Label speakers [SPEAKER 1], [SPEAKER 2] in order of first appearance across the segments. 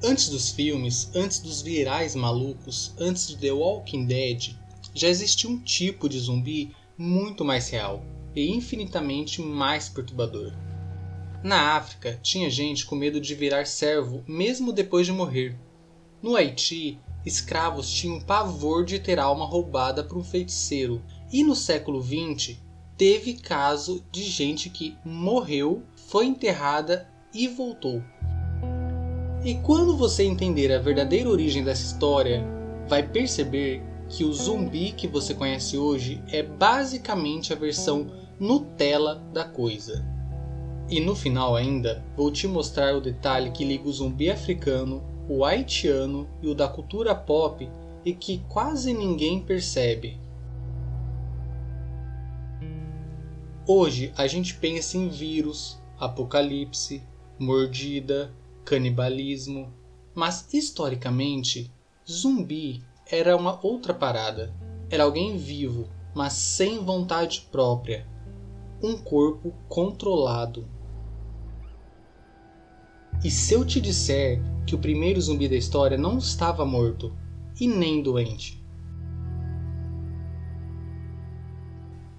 [SPEAKER 1] Antes dos filmes, antes dos virais malucos, antes de The Walking Dead, já existia um tipo de zumbi muito mais real e infinitamente mais perturbador. Na África, tinha gente com medo de virar servo mesmo depois de morrer. No Haiti, escravos tinham pavor de ter alma roubada por um feiticeiro. E no século XX, teve caso de gente que morreu, foi enterrada e voltou. E quando você entender a verdadeira origem dessa história, vai perceber que o zumbi que você conhece hoje é basicamente a versão Nutella da coisa. E no final ainda, vou te mostrar o detalhe que liga o zumbi africano, o haitiano e o da cultura pop e que quase ninguém percebe. Hoje a gente pensa em vírus, apocalipse, mordida, canibalismo, mas historicamente, zumbi era uma outra parada. Era alguém vivo, mas sem vontade própria. Um corpo controlado. E se eu te disser que o primeiro zumbi da história não estava morto e nem doente?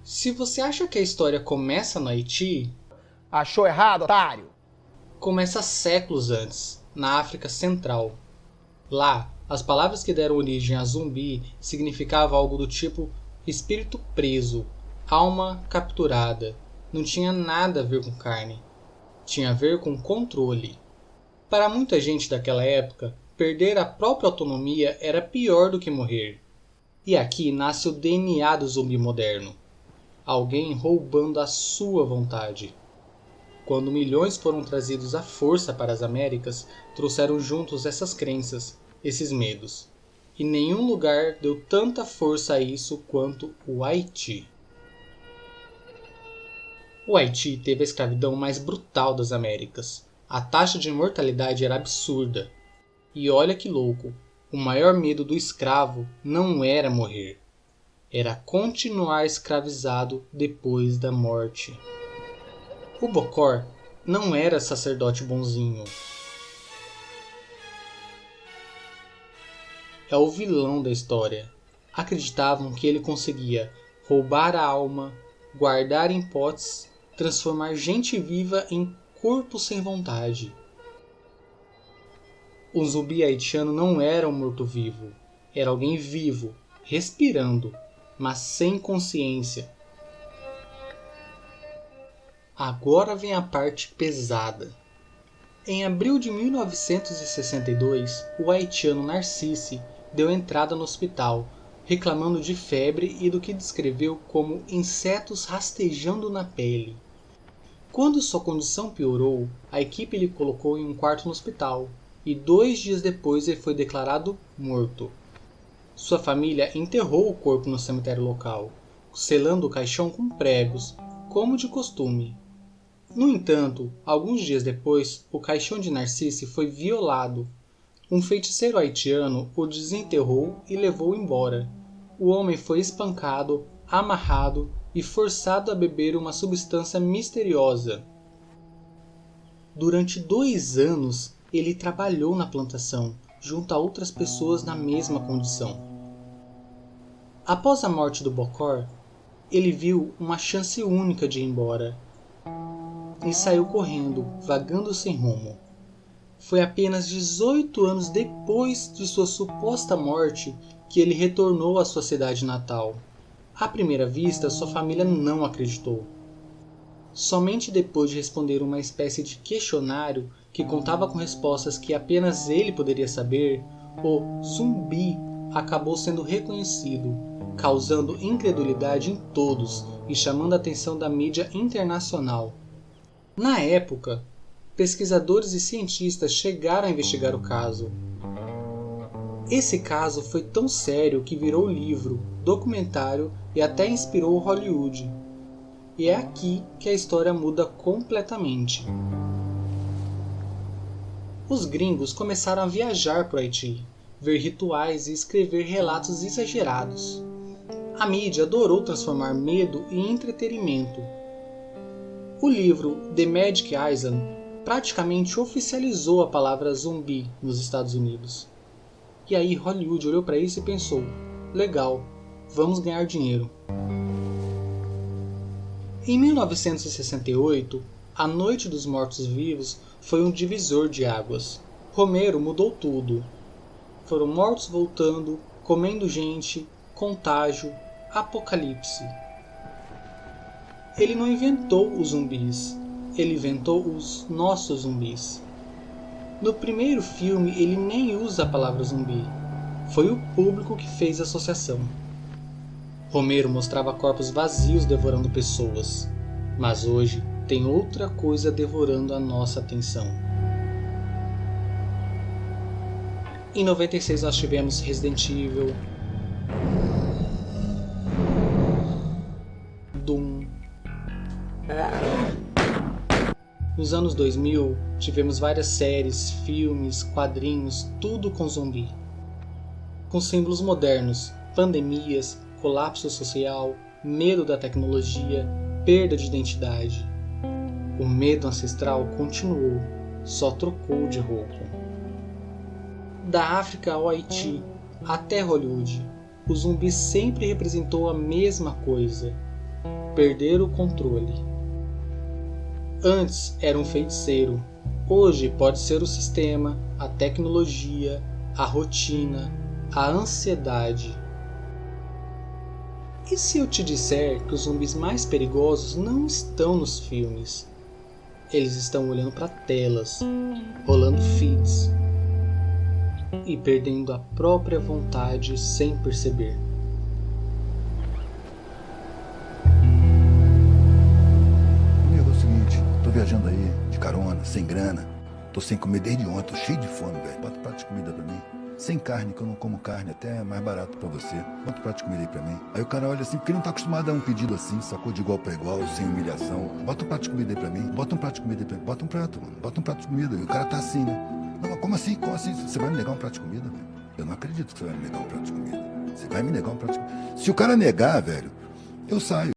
[SPEAKER 1] Se você acha que a história começa no Haiti,
[SPEAKER 2] achou errado, otário!
[SPEAKER 1] Começa séculos antes, na África Central. Lá, as palavras que deram origem a zumbi significavam algo do tipo espírito preso, alma capturada. Não tinha nada a ver com carne. Tinha a ver com controle. Para muita gente daquela época, perder a própria autonomia era pior do que morrer. E aqui nasce o DNA do zumbi moderno. Alguém roubando a sua vontade. Quando milhões foram trazidos à força para as Américas, trouxeram juntos essas crenças, esses medos. E nenhum lugar deu tanta força a isso quanto o Haiti. O Haiti teve a escravidão mais brutal das Américas. A taxa de mortalidade era absurda. E olha que louco, o maior medo do escravo não era morrer. Era continuar escravizado depois da morte. O Bokor não era sacerdote bonzinho. É o vilão da história. Acreditavam que ele conseguia roubar a alma, guardar em potes, transformar gente viva em corpo sem vontade. O zumbi haitiano não era um morto-vivo. Era alguém vivo, respirando, mas sem consciência. Agora vem a parte pesada. Em abril de 1962, o haitiano Narcisse deu entrada no hospital, reclamando de febre e do que descreveu como insetos rastejando na pele. Quando sua condição piorou, a equipe lhe colocou em um quarto no hospital, e 2 dias depois ele foi declarado morto. Sua família enterrou o corpo no cemitério local, selando o caixão com pregos, como de costume. No entanto, alguns dias depois, o caixão de Narcisse foi violado. Um feiticeiro haitiano o desenterrou e levou embora. O homem foi espancado, amarrado e forçado a beber uma substância misteriosa. Durante 2 anos, ele trabalhou na plantação, junto a outras pessoas na mesma condição. Após a morte do Bokor, ele viu uma chance única de ir embora e saiu correndo, vagando sem rumo. Foi apenas 18 anos depois de sua suposta morte que ele retornou à sua cidade natal. À primeira vista, sua família não acreditou. Somente depois de responder uma espécie de questionário que contava com respostas que apenas ele poderia saber, o zumbi acabou sendo reconhecido, causando incredulidade em todos e chamando a atenção da mídia internacional. Na época, pesquisadores e cientistas chegaram a investigar o caso. Esse caso foi tão sério que virou livro, documentário e até inspirou Hollywood. E é aqui que a história muda completamente. Os gringos começaram a viajar para o Haiti, ver rituais e escrever relatos exagerados. A mídia adorou transformar medo em entretenimento. O livro The Magic Island praticamente oficializou a palavra zumbi nos Estados Unidos. E aí Hollywood olhou para isso e pensou: legal, vamos ganhar dinheiro. Em 1968, A Noite dos Mortos-Vivos foi um divisor de águas. Romero mudou tudo. Foram mortos voltando, comendo gente, contágio, apocalipse. Ele não inventou os zumbis, ele inventou os nossos zumbis. No primeiro filme ele nem usa a palavra zumbi. Foi o público que fez a associação. Romero mostrava corpos vazios devorando pessoas, mas hoje tem outra coisa devorando a nossa atenção. Em 96 nós tivemos Resident Evil, Doom. Nos anos 2000 tivemos várias séries, filmes, quadrinhos, tudo com zumbi. Com símbolos modernos, pandemias, colapso social, medo da tecnologia, perda de identidade. O medo ancestral continuou, só trocou de roupa. Da África ao Haiti, até Hollywood, o zumbi sempre representou a mesma coisa: perder o controle. Antes era um feiticeiro, hoje pode ser o sistema, a tecnologia, a rotina, a ansiedade. E se eu te disser que os zumbis mais perigosos não estão nos filmes? Eles estão olhando para telas, rolando feeds e perdendo a própria vontade sem perceber.
[SPEAKER 3] Comigo é o seguinte, tô viajando aí de carona, sem grana, tô sem comer desde ontem, tô cheio de fome, velho. Bota um prato de comida pra mim. Sem carne, que eu não como carne, até é mais barato pra você. Bota um prato de comida aí pra mim. Aí o cara olha assim, porque ele não tá acostumado a um pedido assim, sacou, de igual pra igual, sem humilhação. Bota um prato de comida aí pra mim. Bota um prato de comida aí pra mim. Bota um prato, mano. Bota um prato de comida. E o cara tá assim, né? Não, mas como assim? Como assim? Você vai me negar um prato de comida, velho? Eu não acredito que você vai me negar um prato de comida. Você vai me negar um prato de comida. Se o cara negar, velho, eu saio.